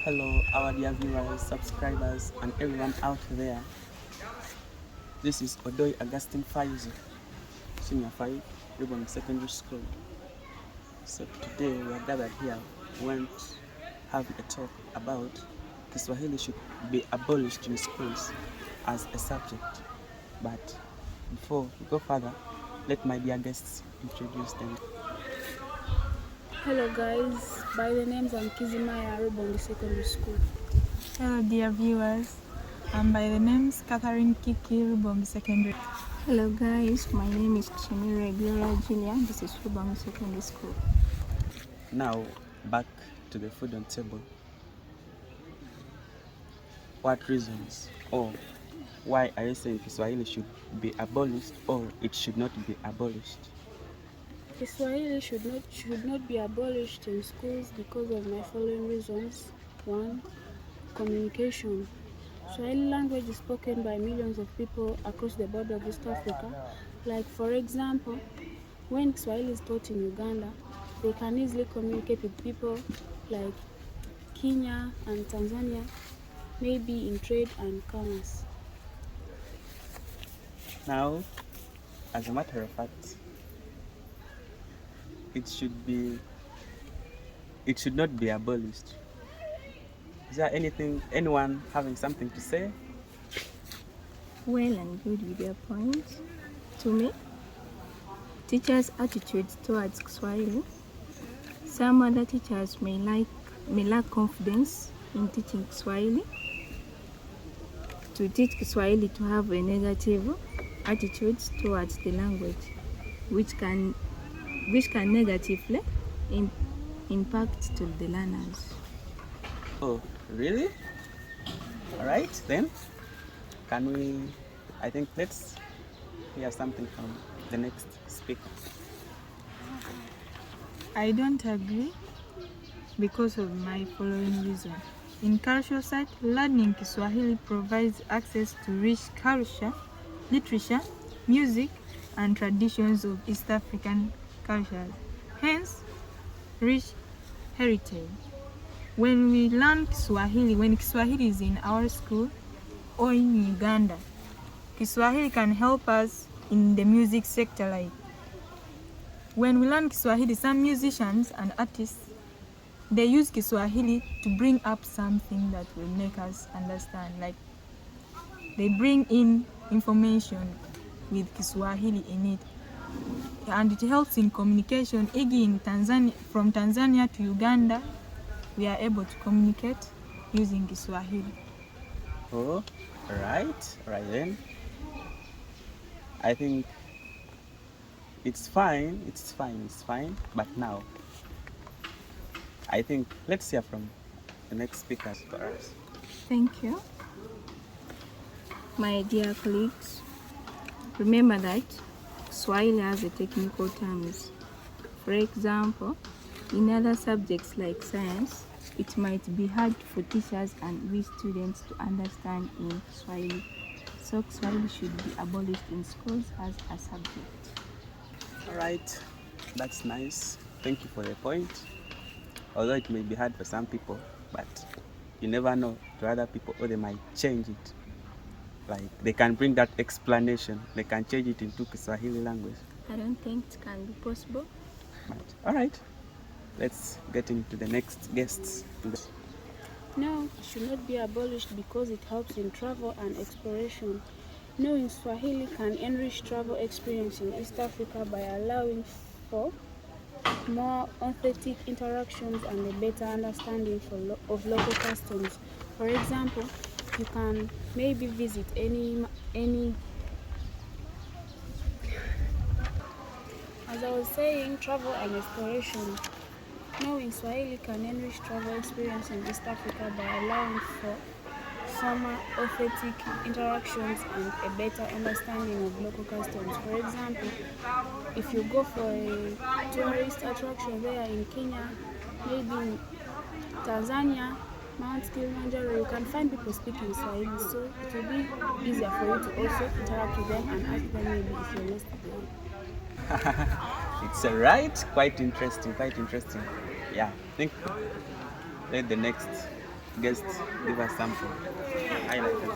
Hello, our dear viewers, subscribers, and everyone out there. This is Odoi Augustine Faizu, Senior 5, Ribon Secondary School. So today we are gathered here. We want to have a talk about Kiswahili should be abolished in schools as a subject. But before we go further, let my dear guests introduce them. Hello guys, by the names I'm Kizimaya Ribon Secondary School. Hello dear viewers, I'm by the names Catherine Kiki Rubombi Secondary. Hello guys, my name is Chimire Gloria Julia. This is Rubombi Secondary School. Now back to the food on table. What reasons or why are you saying Kiswahili should be abolished or it should not be abolished? Kiswahili should not be abolished in schools because of my following reasons. 1. Communication. Swahili language is spoken by millions of people across the border of East Africa. Like for example, when Kiswahili is taught in Uganda, they can easily communicate with people like Kenya and Tanzania, maybe in trade and commerce. Now, as a matter of fact, it should not be abolished. Is there anyone having something to say? Well and good with your point. To me, teachers' attitudes towards Kiswahili. Some other teachers may lack confidence in teaching Kiswahili. To teach Kiswahili to have a negative attitudes towards the language, which can negatively impact to the learners. Oh, really? All right, then. I think let's hear something from the next speaker. I don't agree because of my following reason. In cultural side, learning Kiswahili provides access to rich culture, literature, music, and traditions of East African cultures, hence rich heritage. When we learn Kiswahili, when Kiswahili is in our school or in Uganda, Kiswahili can help us in the music sector. Like when we learn Kiswahili, some musicians and artists, they use Kiswahili to bring up something that will make us understand. Like they bring in information with Kiswahili in it, and it helps in communication. In Tanzania, from Tanzania to Uganda, we are able to communicate using Kiswahili. Oh, right then. I think it's fine. But now, I think let's hear from the next speakers for us. Thank you. My dear colleagues, remember that Swahili has a technical terms. For example, in other subjects like science, it might be hard for teachers and we students to understand in Swahili. So Swahili should be abolished in schools as a subject. All right, that's nice. Thank you for the point. Although it may be hard for some people, but you never know to other people, or they might change it. Like they can bring that explanation, they can change it into Kiswahili language. I don't think it can be possible. But, all right, let's get into the next guests. No, it should not be abolished because it helps in travel and exploration. Knowing Swahili can enrich travel experience in East Africa by allowing for more authentic interactions and a better understanding of local customs. For example, you can maybe visit any as I was saying, travel and exploration. Knowing Swahili can enrich travel experience in East Africa by allowing for more authentic interactions and a better understanding of local customs. For example, if you go for a tourist attraction there in Kenya, maybe in Tanzania, Mount Kilimanjaro, you can find people speaking Swahili, so it will be easier for you to also interact with them and ask them maybe if you're lost again. It's alright, quite interesting. Yeah, let the next guest give us something. Highlighters.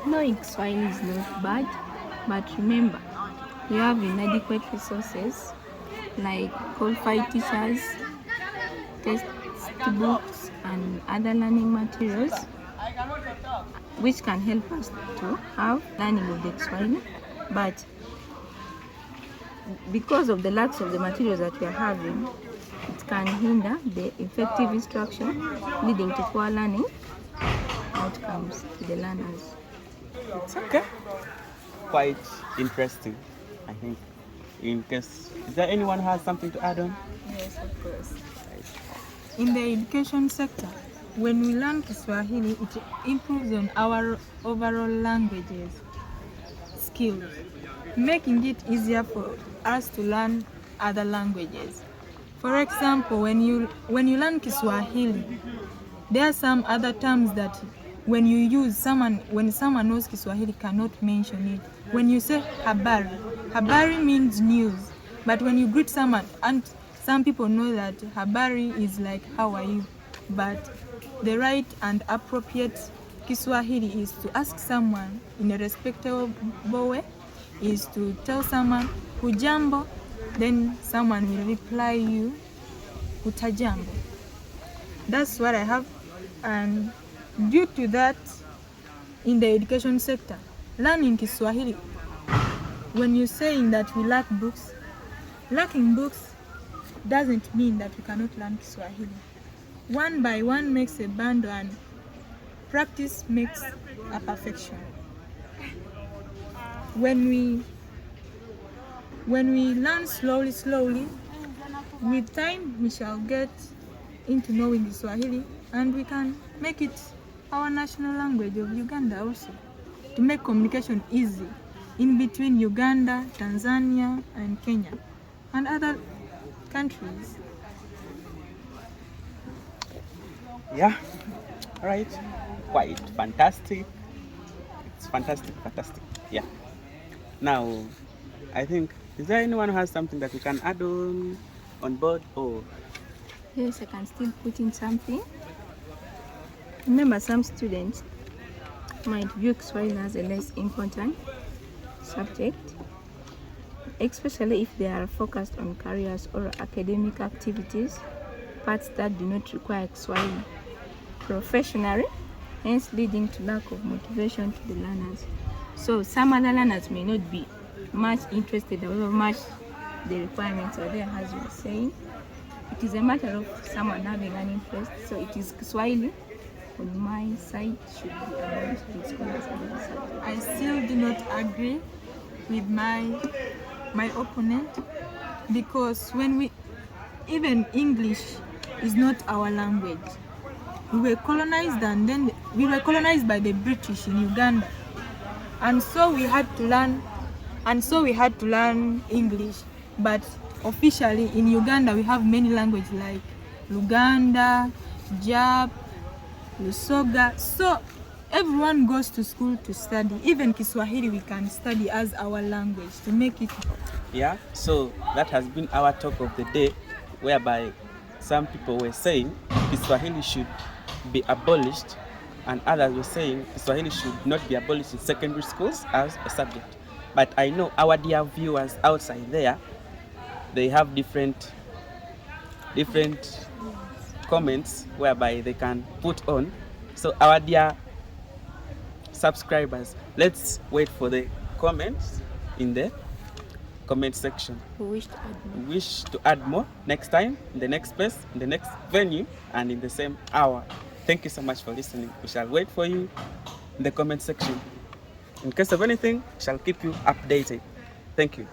Knowing Kiswahili is not bad, but remember, we have inadequate resources like qualified teachers, textbooks, and other learning materials, which can help us to have learning of the Kiswahili. But because of the lacks of the materials that we are having, it can hinder the effective instruction, leading to poor learning outcomes to the learners. It's okay. Quite interesting, I think. In case, is there anyone who has something to add on? Yes, of course. In the education sector, when we learn Kiswahili, it improves on our overall languages skills, making it easier for us to learn other languages. For example, when you learn Kiswahili, there are some other terms that when someone knows Kiswahili cannot mention it. When you say habari, habari means news. But when you greet someone, and some people know that habari is like how are you, but the right and appropriate Kiswahili is to ask someone in a respectable way, is to tell someone hujambo, then someone will reply you utajambo. That's what I have, and due to that, in the education sector, learning Kiswahili, when you're saying that we lack books, lacking books doesn't mean that we cannot learn Kiswahili. One by one makes a bundle, and practice makes a perfection. When we learn slowly, with time we shall get into knowing Kiswahili, and we can make it our national language of Uganda also, to make communication easy in between Uganda, Tanzania, and Kenya, and other countries. Yeah, all right. Quite fantastic. It's fantastic. Yeah. Now, I think, is there anyone who has something that we can add on board? Or Yes, I can still put in something. Remember, some students might view Kiswahili as a less important subject, especially if they are focused on careers or academic activities, parts that do not require Kiswahili professionally, hence leading to lack of motivation to the learners. So some other learners may not be much interested, however much the requirements are there, as you were saying. It is a matter of someone having an interest. So it is Kiswahili on my side should be abolished in school as a subject. I still do not agree with my opponent, because even English is not our language. We were colonized, and then we were colonized by the British in Uganda, and so we had to learn English. But officially in Uganda we have many languages like Luganda, Jap, Lusoga. So everyone goes to school to study. Even Kiswahili we can study as our language to make it. yeah, so that has been our talk of the day, whereby some people were saying Kiswahili should be abolished, and others were saying Kiswahili should not be abolished in secondary schools as a subject. But I know our dear viewers outside there, they have different comments whereby they can put on. So our dear subscribers, let's wait for the comments in the comment section. Who wish to add more Next time, in the next place, in the next venue, and in the same hour. Thank you so much for listening. We shall wait for you in the comment section. In case of anything, we shall keep you updated. Thank you.